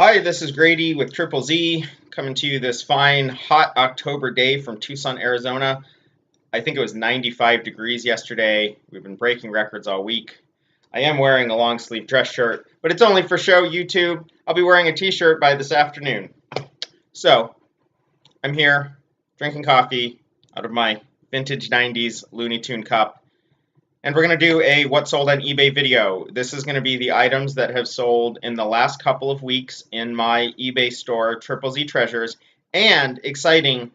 Hi, this is Grady with Triple Z, coming to you this fine, hot October day from Tucson, Arizona. I think it was 95 degrees yesterday. We've been breaking records all week. I am wearing a long sleeve dress shirt, but it's only for show YouTube. I'll be wearing a t-shirt by this afternoon. So, I'm here, drinking coffee out of my vintage 90s Looney Tune cup. And we're going to do a what sold on eBay video. This is going to be the items that have sold in the last couple of weeks in my eBay store, Triple Z Treasures, and exciting,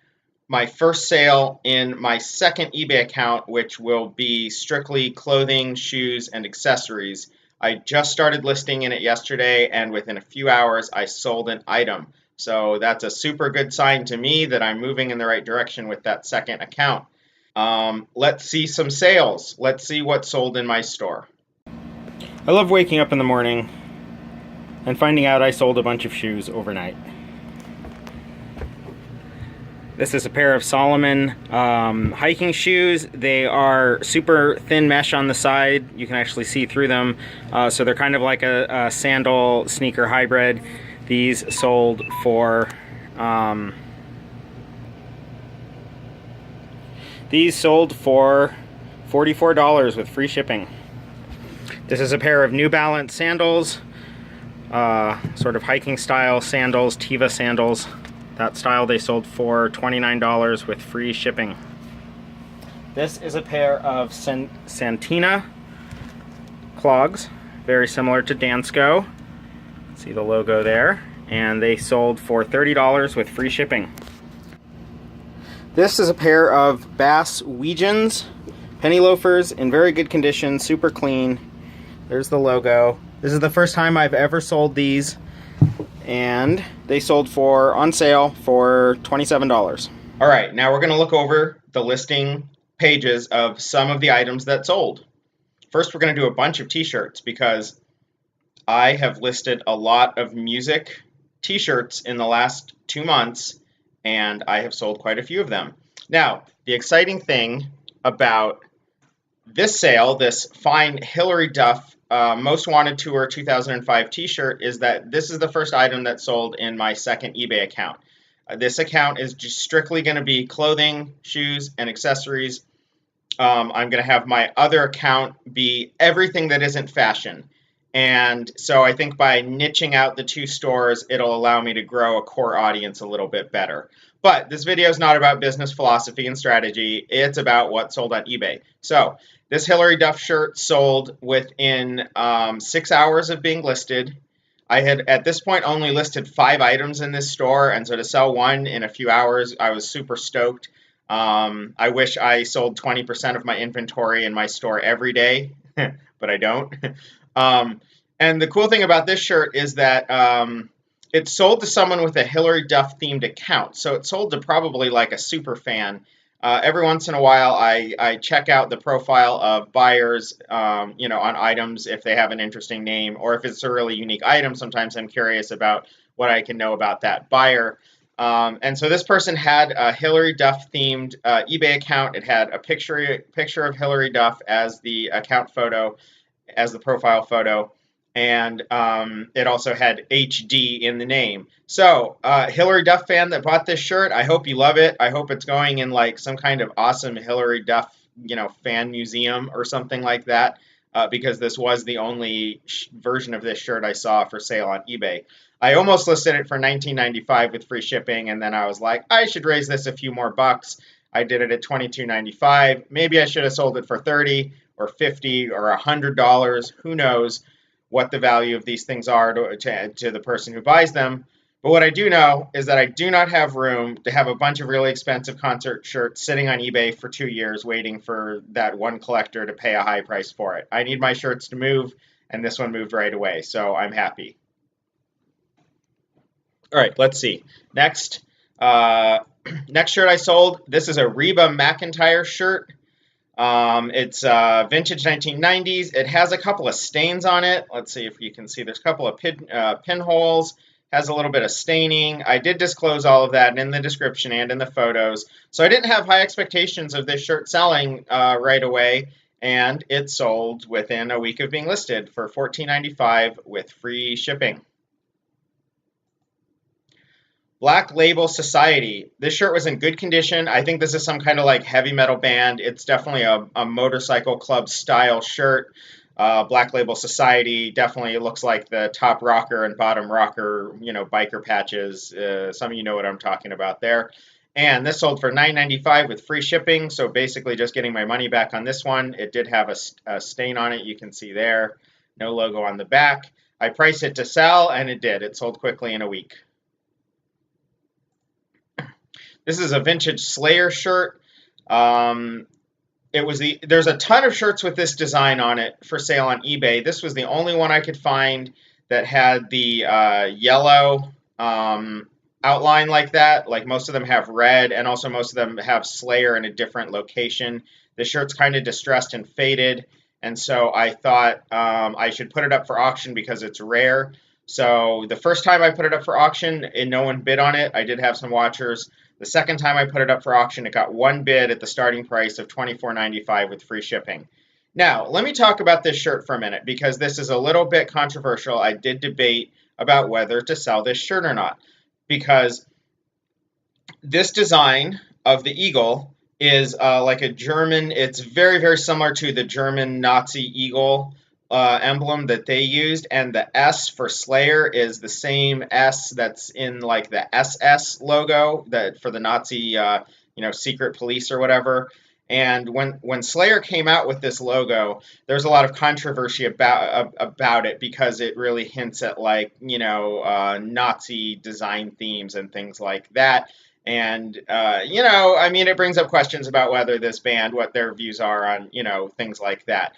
my first sale in my second eBay account, which will be strictly clothing, shoes, and accessories. I just started listing in it yesterday, and within a few hours, I sold an item. So that's a super good sign to me that I'm moving in the right direction with that second account. Let's see some sales. Let's see what's sold in my store. I love waking up in the morning and finding out I sold a bunch of shoes overnight. This is a pair of Solomon hiking shoes. They are super thin mesh on the side. You can actually see through them. So they're kind of like a sandal sneaker hybrid. These sold for $44 with free shipping. This is a pair of New Balance sandals, sort of hiking style sandals, Teva sandals. That style they sold for $29 with free shipping. This is a pair of Santina clogs, very similar to Dansko. See the logo there, and they sold for $30 with free shipping. This is a pair of Bass Weegens penny loafers in very good condition, super clean. There's the logo. This is the first time I've ever sold these, and they sold on sale for $27. All right, now we're going to look over the listing pages of some of the items that sold. First, we're going to do a bunch of t-shirts because I have listed a lot of music t-shirts in the last 2 months, and I have sold quite a few of them. Now, the exciting thing about this sale, this fine Hillary Duff Most Wanted Tour 2005 t-shirt, is that this is the first item that sold in my second eBay account. This account is just strictly going to be clothing, shoes, and accessories. I'm going to have my other account be everything that isn't fashion. And so I think by niching out the two stores, it'll allow me to grow a core audience a little bit better. But this video is not about business philosophy and strategy. It's about what sold on eBay. So this Hillary Duff shirt sold within 6 hours of being listed. I had, at this point, only listed 5 items in this store, and so to sell one in a few hours, I was super stoked. I wish I sold 20% of my inventory in my store every day, but I don't. And the cool thing about this shirt is that it sold to someone with a Hillary Duff themed account. So it sold to probably like a super fan. Every once in a while, I check out the profile of buyers, on items if they have an interesting name, or if it's a really unique item. Sometimes I'm curious about what I can know about that buyer. And so this person had a Hillary Duff themed eBay account. It had a picture of Hillary Duff as the account photo, as the profile photo, and it also had HD in the name. So, Hillary Duff fan that bought this shirt, I hope you love it. I hope it's going in like some kind of awesome Hillary Duff, fan museum or something like that, because this was the only version of this shirt I saw for sale on eBay. I almost listed it for $19.95 with free shipping, and then I was like, I should raise this a few more bucks. I did it at $22.95. Maybe I should have sold it for $30 or $50 or $100. Who knows what the value of these things are to the person who buys them. But what I do know is that I do not have room to have a bunch of really expensive concert shirts sitting on eBay for 2 years waiting for that one collector to pay a high price for it. I need my shirts to move, and this one moved right away, so I'm happy. All right, let's see. Next shirt I sold, this is a Reba McEntire shirt. It's vintage 1990s. It has a couple of stains on it. Let's see if you can see. There's a couple of pinholes. Has a little bit of staining. I did disclose all of that in the description and in the photos. So I didn't have high expectations of this shirt selling right away, and it sold within a week of being listed for $14.95 with free shipping. Black Label Society. This shirt was in good condition. I think this is some kind of like heavy metal band. It's definitely a motorcycle club style shirt. Black Label Society definitely looks like the top rocker and bottom rocker, biker patches. Some of you know what I'm talking about there. And this sold for $9.95 with free shipping. So basically just getting my money back on this one. It did have a stain on it. You can see there. No logo on the back. I priced it to sell, and it did. It sold quickly in a week. This is a vintage Slayer shirt. There's a ton of shirts with this design on it for sale on eBay. This was the only one I could find that had the yellow outline like that. Like most of them have red, and also most of them have Slayer in a different location. The shirt's kind of distressed and faded, and so I thought I should put it up for auction because it's rare. So the first time I put it up for auction, and no one bid on it. I did have some watchers. The second time I put it up for auction, it got one bid at the starting price of $24.95 with free shipping. Now, let me talk about this shirt for a minute because this is a little bit controversial. I did debate about whether to sell this shirt or not because this design of the eagle is like a German, it's very, very similar to the German Nazi eagle emblem that they used, and the S for Slayer is the same S that's in like the SS logo that for the Nazi secret police or whatever. And when Slayer came out with this logo, there's a lot of controversy about it because it really hints at like Nazi design themes and things like that. And it brings up questions about whether this band, what their views are on things like that.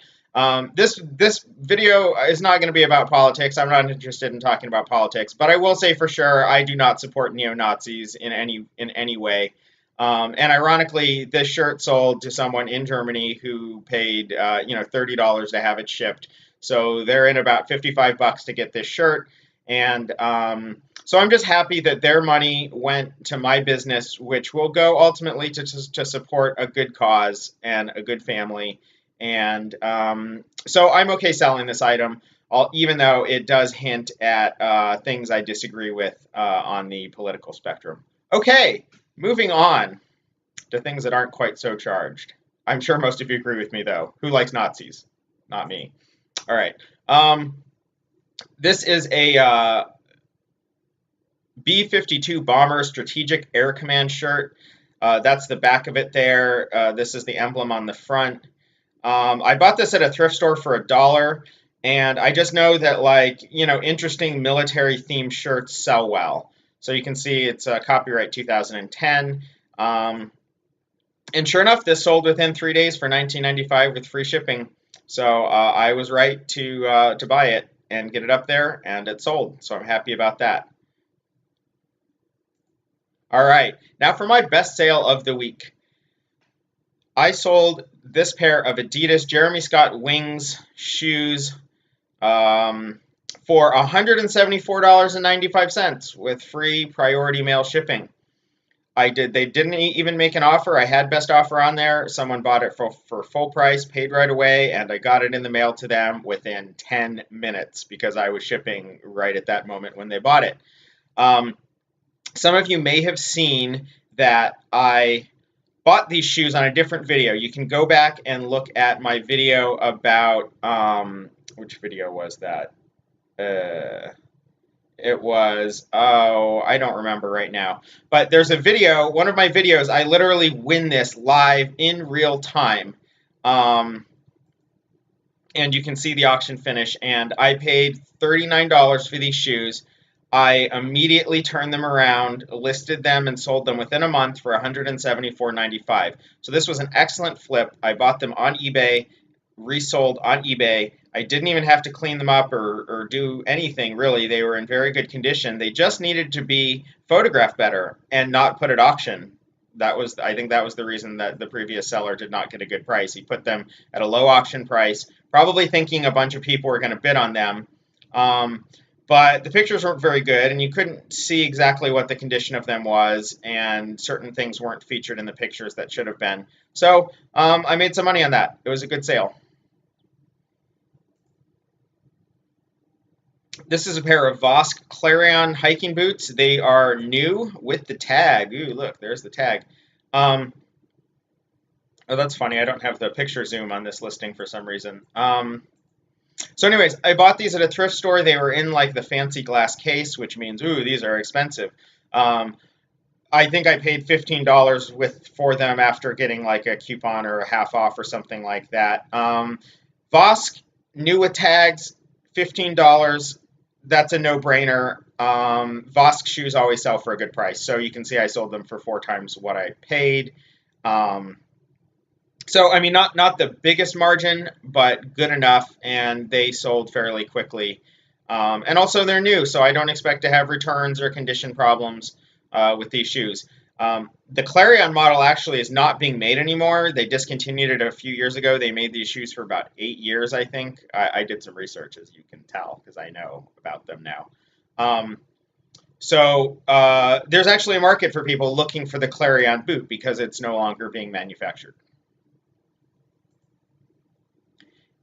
This video is not going to be about politics. I'm not interested in talking about politics, but I will say for sure I do not support neo-Nazis in any way. And ironically, this shirt sold to someone in Germany who paid $30 to have it shipped. So they're in about $55 to get this shirt. And so I'm just happy that their money went to my business, which will go ultimately to support a good cause and a good family. And so I'm okay selling this item, even though it does hint at things I disagree with on the political spectrum. Okay, moving on to things that aren't quite so charged. I'm sure most of you agree with me, though. Who likes Nazis? Not me. All right. This is a B52 Bomber Strategic Air Command shirt. That's the back of it there. This is the emblem on the front. I bought this at a thrift store for $1, and I just know that interesting military themed shirts sell well. So you can see it's copyright 2010. And sure enough, this sold within 3 days for $19.95 with free shipping. So I was right to buy it and get it up there, and it sold. So I'm happy about that. All right, now for my best sale of the week. I sold this pair of Adidas Jeremy Scott Wings shoes for $174.95 with free priority mail shipping. They didn't even make an offer. I had best offer on there. Someone bought it for full price, paid right away, and I got it in the mail to them within 10 minutes because I was shipping right at that moment when they bought it. Some of you may have seen that I bought these shoes on a different video. You can go back and look at my video about, which video was that? It was, I don't remember right now. But there's a video, one of my videos, I literally win this live in real time. And you can see the auction finish. And I paid $39 for these shoes. I immediately turned them around, listed them, and sold them within a month for $174.95. So this was an excellent flip. I bought them on eBay, resold on eBay. I didn't even have to clean them up or do anything, really. They were in very good condition. They just needed to be photographed better and not put at auction. I think that was the reason that the previous seller did not get a good price. He put them at a low auction price, probably thinking a bunch of people were going to bid on them. But the pictures weren't very good, and you couldn't see exactly what the condition of them was, and certain things weren't featured in the pictures that should have been. So I made some money on that. It was a good sale. This is a pair of Vosk Clarion hiking boots. They are new with the tag. Ooh, look, there's the tag. Um, oh, that's funny. I don't have the picture zoom on this listing for some reason. So anyways, I bought these at a thrift store. They were in like the fancy glass case, which means, ooh, these are expensive. Um, I think I paid $15 for them after getting like a coupon or a half off or something like that. Vosk, new with tags, $15. That's a no-brainer. Vosk shoes always sell for a good price, so you can see I sold them for 4 times what I paid. So I mean, not the biggest margin, but good enough, and they sold fairly quickly. And also they're new, so I don't expect to have returns or condition problems with these shoes. The Clarion model actually is not being made anymore. They discontinued it a few years ago. They made these shoes for about 8 years, I think. I did some research, as you can tell, because I know about them now. So there's actually a market for people looking for the Clarion boot because it's no longer being manufactured.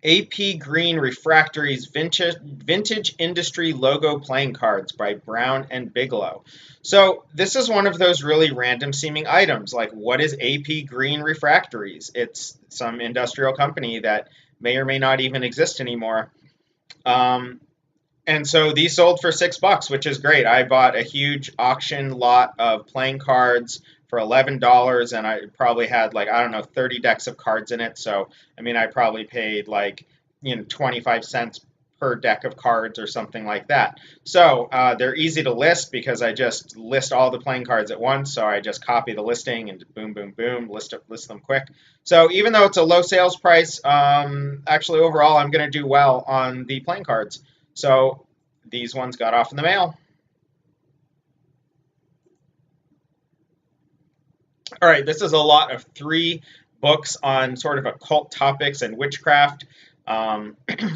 AP Green Refractories Vintage Industry Logo Playing Cards by Brown and Bigelow. So this is one of those really random seeming items. Like, what is AP Green Refractories? It's some industrial company that may or may not even exist anymore. And so these sold for $6, which is great. I bought a huge auction lot of playing cards for $11, and I probably had like, I don't know, 30 decks of cards in it. So, I mean, I probably paid like, 25 cents per deck of cards or something like that. So they're easy to list because I just list all the playing cards at once. So I just copy the listing and boom, boom, boom, list them quick. So even though it's a low sales price, actually overall I'm going to do well on the playing cards. So these ones got off in the mail. All right, this is a lot of 3 books on sort of occult topics and witchcraft,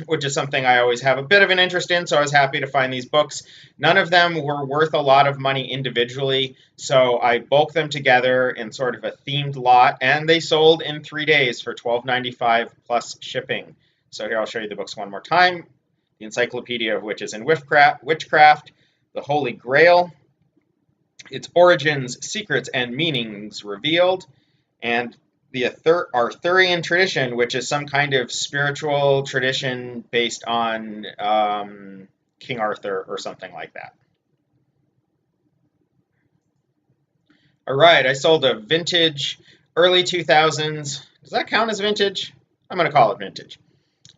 which is something I always have a bit of an interest in, so I was happy to find these books. None of them were worth a lot of money individually, so I bulked them together in sort of a themed lot, and they sold in 3 days for $12.95 plus shipping. So here I'll show you the books one more time. The Encyclopedia of Witches and Witchcraft, The Holy Grail, Its Origins, Secrets, and Meanings Revealed, and the Arthurian tradition, which is some kind of spiritual tradition based on King Arthur or something like that. All right, I sold a vintage early 2000s. Does that count as vintage? I'm going to call it vintage.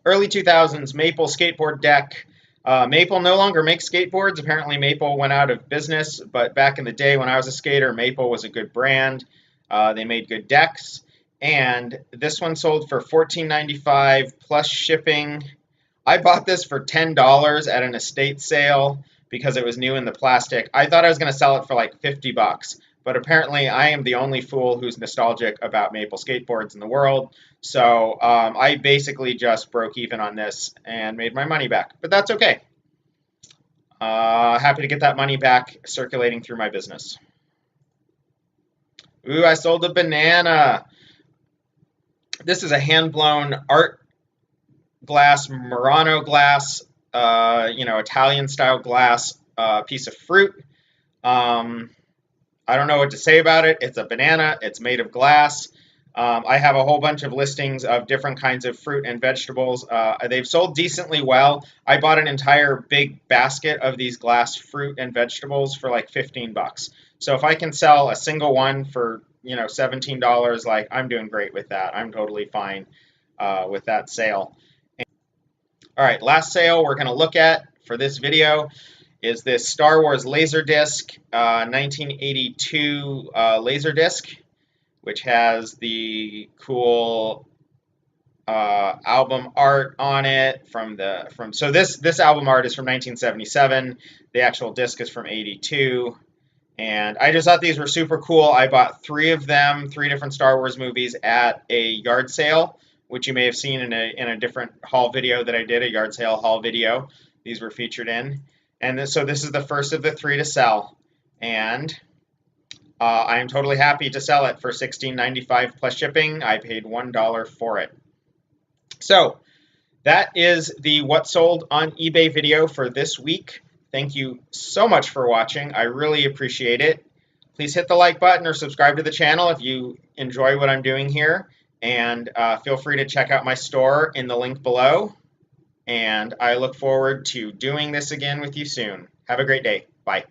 Early 2000s Maple skateboard deck. Maple no longer makes skateboards. Apparently Maple went out of business, but back in the day when I was a skater, Maple was a good brand. They made good decks, and this one sold for $14.95 plus shipping. I bought this for $10 at an estate sale because it was new in the plastic. I thought I was going to sell it for like $50, but apparently I am the only fool who's nostalgic about Maple skateboards in the world. So I basically just broke even on this and made my money back, but that's okay. Happy to get that money back circulating through my business. Ooh, I sold a banana. This is a hand-blown art glass, Murano glass, Italian-style glass piece of fruit. I don't know what to say about it. It's a banana. It's made of glass. I have a whole bunch of listings of different kinds of fruit and vegetables. They've sold decently well. I bought an entire big basket of these glass fruit and vegetables for like $15. So if I can sell a single one for, $17, like, I'm doing great with that. I'm totally fine with that sale. All right, last sale we're going to look at for this video is this Star Wars Laserdisc 1982 Laserdisc, which has the cool album art on it so this album art is from 1977. The actual disc is from 82. And I just thought these were super cool. I bought 3 of them, 3 different Star Wars movies at a yard sale, which you may have seen in a different haul video that I did, a yard sale haul video. These were featured in. And so this is the first of the 3 to sell. And I am totally happy to sell it for $16.95 plus shipping. I paid $1 for it. So that is the What Sold on eBay video for this week. Thank you so much for watching. I really appreciate it. Please hit the like button or subscribe to the channel if you enjoy what I'm doing here. And feel free to check out my store in the link below. And I look forward to doing this again with you soon. Have a great day. Bye.